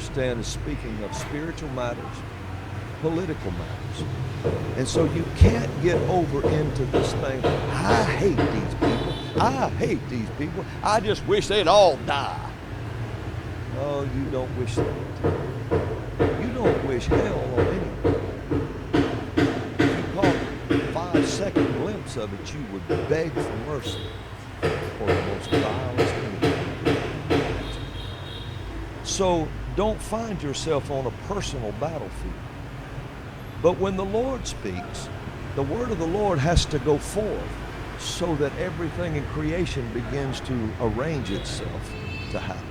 understand, is speaking of spiritual matters, political matters. And so you can't get over into this thing, I hate these people. I hate these people. I just wish they'd all die. No, you don't wish that. You don't wish hell on anyone. If you caught a 5-second glimpse of it, you would beg for mercy for the most vilest enemy. So don't find yourself on a personal battlefield. But when the Lord speaks, the word of the Lord has to go forth so that everything in creation begins to arrange itself to happen.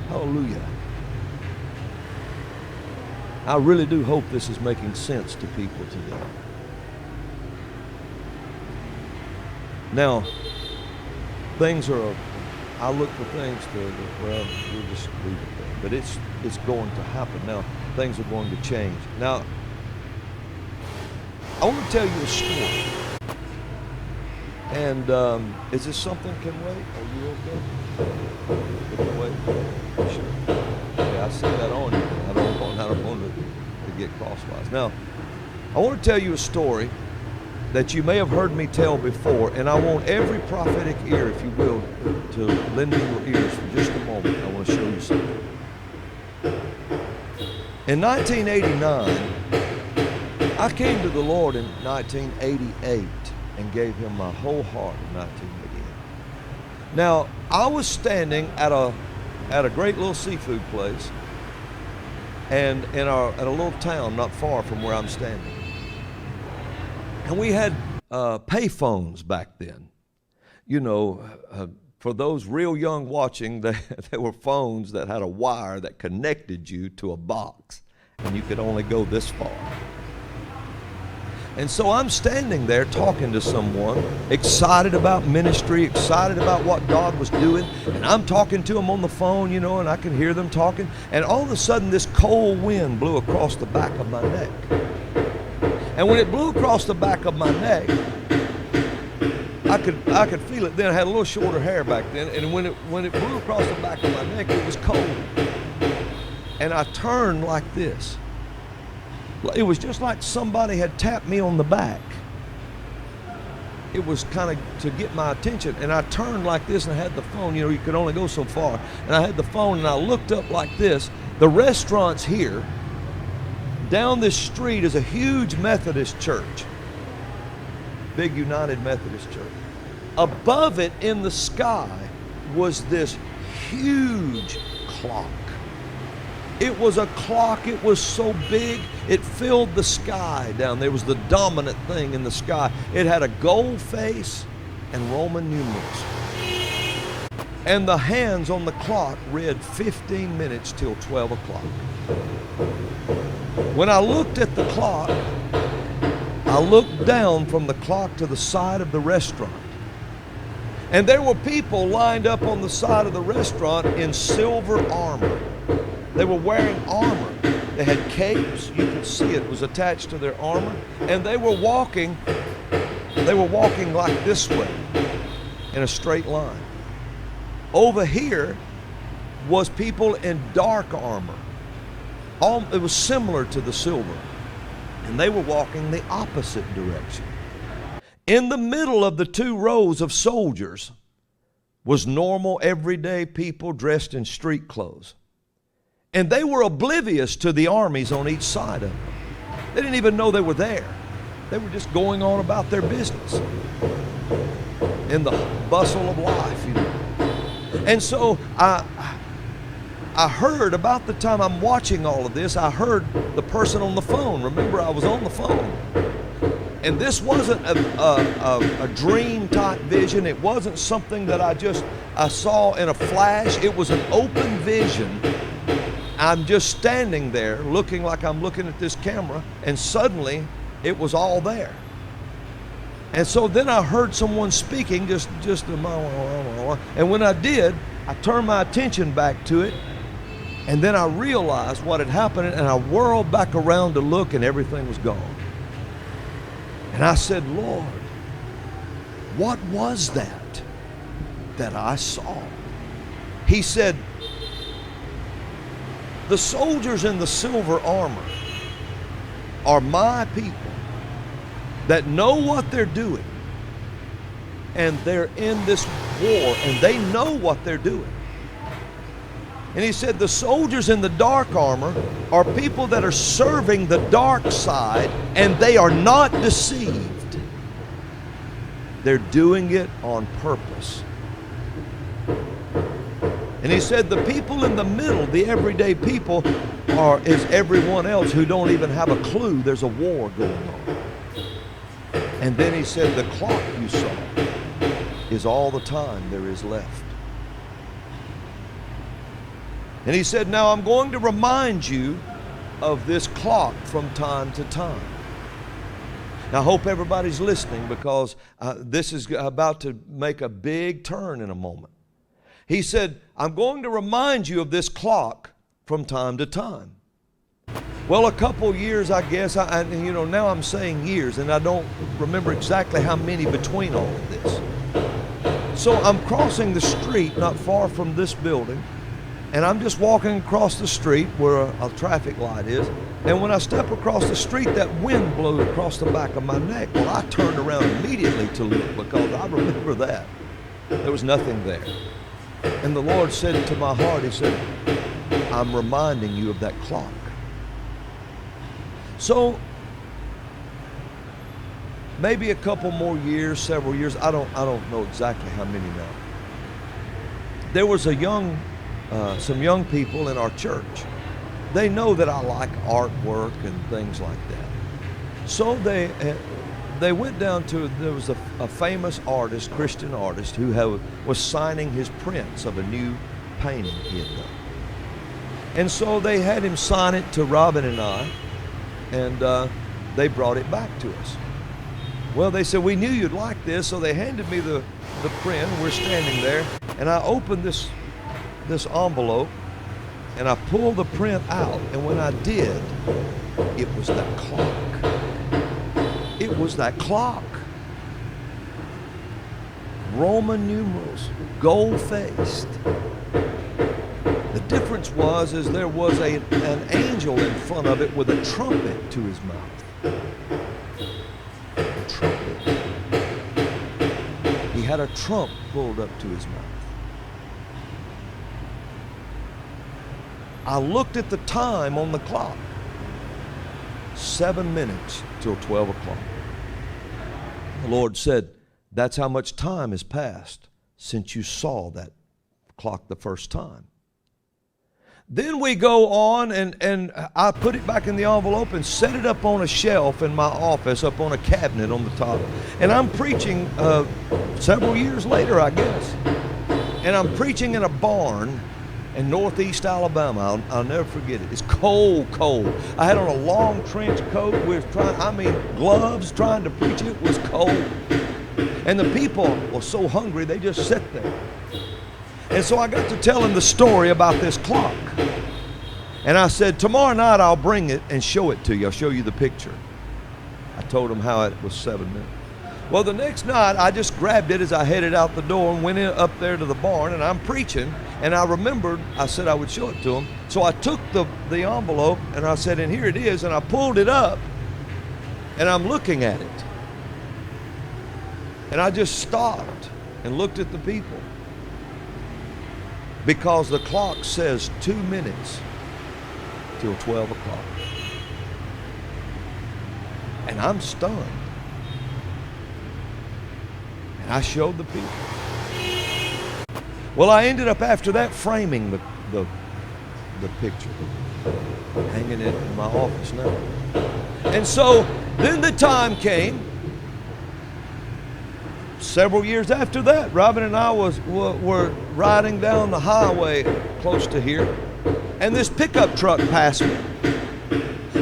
Hallelujah. I really do hope this is making sense to people today. Now, things are, I look for things to, well, we'll just leave it there. But it's going to happen. Now, things are going to change. Now, I want to tell you a story. And is this something can wait? Are you okay? It can wait? Sure. Yeah, I see that on you. I don't want to get crosswise. Now, I want to tell you a story that you may have heard me tell before, and I want every prophetic ear, if you will, to lend me your ears for just a moment. I want to show you something. In 1989, I came to the Lord in 1988 and gave Him my whole heart in 1988. Now, I was standing at a great little seafood place, and in a little town not far from where I'm standing. And we had pay phones back then. You know, for those real young watching, there were phones that had a wire that connected you to a box, and you could only go this far. And so I'm standing there talking to someone, excited about ministry, excited about what God was doing, and I'm talking to them on the phone, you know, and I can hear them talking, and all of a sudden this cold wind blew across the back of my neck. And when it blew across the back of my neck, I could feel it then. I had a little shorter hair back then, and when it blew across the back of my neck, it was cold. And I turned like this. It was just like somebody had tapped me on the back. It was kind of to get my attention, and I turned like this, and I had the phone. You know, you could only go so far. And I had the phone, and I looked up like this. The restaurant's here. Down this street is a huge Methodist church, big United Methodist church. Above it in the sky was this huge clock. It was a clock. It was so big, it filled the sky down there. It was the dominant thing in the sky. It had a gold face and Roman numerals. And the hands on the clock read 15 minutes till 12 o'clock. When I looked at the clock, I looked down from the clock to the side of the restaurant. And there were people lined up on the side of the restaurant in silver armor. They were wearing armor. They had capes. You could see it was attached to their armor. And they were walking like this way in a straight line. Over here was people in dark armor. It was similar to the silver. And they were walking the opposite direction. In the middle of the two rows of soldiers was normal, everyday people dressed in street clothes. And they were oblivious to the armies on each side of them. They didn't even know they were there. They were just going on about their business in the bustle of life, you know. And so I heard, about the time I'm watching all of this, I heard the person on the phone. Remember, I was on the phone. And this wasn't a dream type vision. It wasn't something that I saw in a flash. It was an open vision. I'm just standing there looking like I'm looking at this camera, and suddenly it was all there. And so then I heard someone speaking, just and when I did, I turned my attention back to it, and then I realized what had happened, and I whirled back around to look, and everything was gone. And I said, Lord, what was that I saw? He said, The soldiers in the silver armor are my people that know what they're doing, and they're in this war, and they know what they're doing. And he said the soldiers in the dark armor are people that are serving the dark side, and they are not deceived. They're doing it on purpose. And he said the people in the middle, the everyday people, is everyone else who don't even have a clue there's a war going on. And then he said the clock you saw is all the time there is left. And he said, now I'm going to remind you of this clock from time to time. Now I hope everybody's listening, because this is about to make a big turn in a moment. He said, I'm going to remind you of this clock from time to time. Well, a couple years, I guess, now I'm saying years, and I don't remember exactly how many between all of this. So I'm crossing the street not far from this building, and I'm just walking across the street where a traffic light is, and when I step across the street, that wind blew across the back of my neck. Well, I turned around immediately to look, because I remember that. There was nothing there. And the Lord said to my heart, he said, I'm reminding you of that clock. So maybe a couple more years, several years, I don't know exactly how many now. There was some young people in our church. They know that I like artwork and things like that. So they went down to, there was a famous artist, Christian artist, who was signing his prints of a new painting he had done. And so they had him sign it to Robin and I, and they brought it back to us. Well, they said, we knew you'd like this, so they handed me the print. We're standing there, and I opened this envelope, and I pulled the print out, and when I did, it was that clock. It was that clock. Roman numerals, gold-faced. The difference was there was an angel in front of it with a trumpet to his mouth. A trumpet. He had a trump pulled up to his mouth. I looked at the time on the clock. 7 minutes till 12 o'clock. The Lord said, that's how much time has passed since you saw that clock the first time. Then we go on, and I put it back in the envelope and set it up on a shelf in my office, up on a cabinet on the top. And I'm preaching several years later, I guess. And I'm preaching in a barn in northeast Alabama. I'll never forget it. It's cold. I had on a long trench coat. We were gloves, trying to preach. It was cold. And the people were so hungry, they just sit there. And so I got to telling the story about this clock. And I said, tomorrow night I'll bring it and show it to you. I'll show you the picture. I told them how it was 7 minutes. Well, the next night I just grabbed it as I headed out the door and went up there to the barn, and I'm preaching, and I remembered I said I would show it to them. So I took the envelope, and I said, and here it is, and I pulled it up, and I'm looking at it. And I just stopped and looked at the people, because the clock says 2 minutes till 12 o'clock. And I'm stunned. And I showed the people. Well, I ended up after that framing the picture, hanging it in my office now. And so then the time came, several years after that. Robin and I were riding down the highway close to here, and this pickup truck passed me.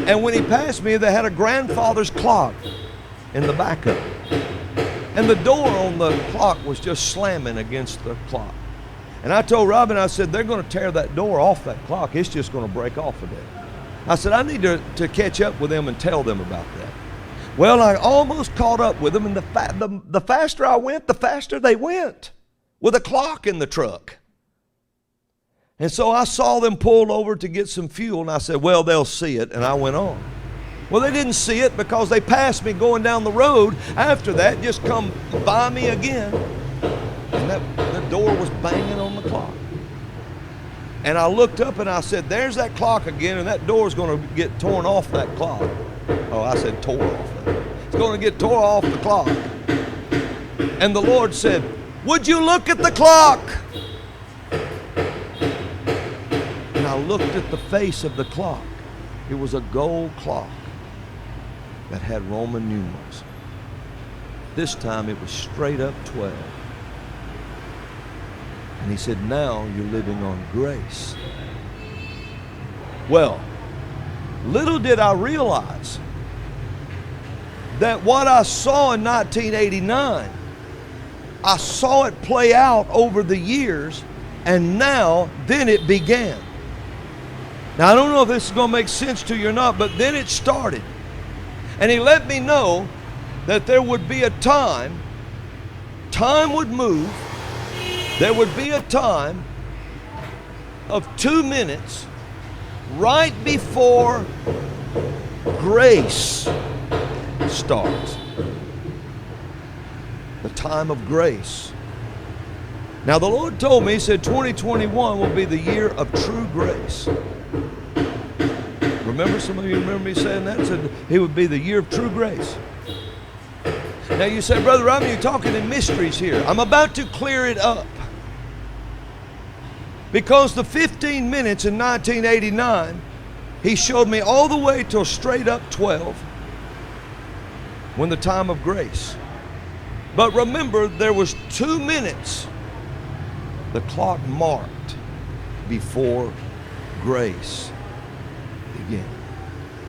And when he passed me, they had a grandfather's clock in the back of it. And the door on the clock was just slamming against the clock. And I told Robin, I said, they're going to tear that door off that clock. It's just going to break off of it. I said, I need to catch up with them and tell them about that. Well, I almost caught up with them, and the faster I went, the faster they went, with a clock in the truck. And so I saw them pull over to get some fuel, and I said, well, they'll see it, and I went on. Well, they didn't see it because they passed me going down the road. After that, just come by me again. And the door was banging on the clock. And I looked up and I said, there's that clock again, and that door's going to get torn off that clock. Oh, I said tore off. It's going to get tore off the clock. And the Lord said, would you look at the clock? And I looked at the face of the clock. It was a gold clock that had Roman numerals. This time it was straight up 12. And he said, now you're living on grace. Well, little did I realize that what I saw in 1989, I saw it play out over the years, and then it began. Now, I don't know if this is going to make sense to you or not, but then it started. And he let me know that there would be a time would move. There would be a time of 2 minutes right before grace starts. The time of grace. Now the Lord told me, he said 2021 will be the year of true grace. Remember, some of you remember me saying that? It said it would be the year of true grace. Now you say, Brother Robin, you're talking in mysteries here. I'm about to clear it up. Because the 15 minutes in 1989, he showed me all the way till straight up 12 when the time of grace. But remember, there was 2 minutes the clock marked before grace began.